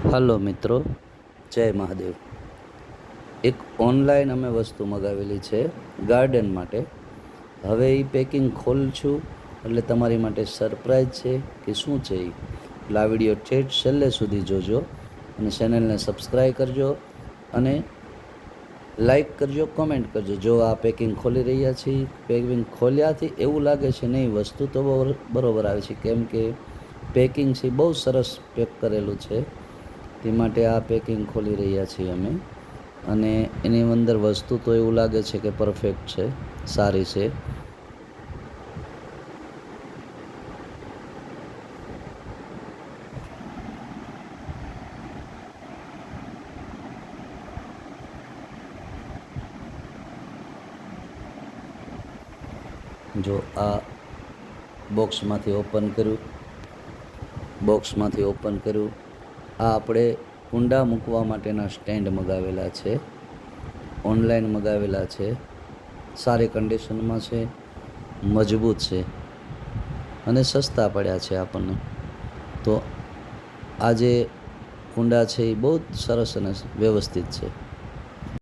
Hello મિત્રો, જય મહાદેવ. એક ઓનલાઈન અમે વસ્તુ મગાવેલી છે ગાર્ડન માટે. હવે એ પેકિંગ ખોલશું એટલે તમારી માટે સરપ્રાઈઝ છે કે શું છે એ. એટલે આ વિડીયો ઠેઠ છેલ્લે સુધી જોજો અને ચેનલને સબસ્ક્રાઈબ કરજો અને લાઈક કરજો, કોમેન્ટ કરજો. જો આ પેકિંગ ખોલી રહ્યા છીએ, પેકિંગ ખોલ્યાથી એવું લાગે છે નહીં વસ્તુ તો બરાબર આવે છે, કેમ કે પેકિંગ છે બહુ સરસ પેક કરેલું છે. તે માટે આ પેકિંગ ખોલી રહ્યા છીએ અમે, અને એની અંદર વસ્તુ તો એવું લાગે છે કે પરફેક્ટ છે, સારી છે. જો આ બોક્સમાંથી ઓપન કર્યું, આ આપણે કુંડા મૂકવા માટેના સ્ટેન્ડ મગાવેલા છે, ઓનલાઈન મગાવેલા છે. સારી કન્ડિશનમાં છે, મજબૂત છે અને સસ્તા પડ્યા છે આપણને. તો આ જે કુંડા છે એ બહુ જ સરસ અને વ્યવસ્થિત છે.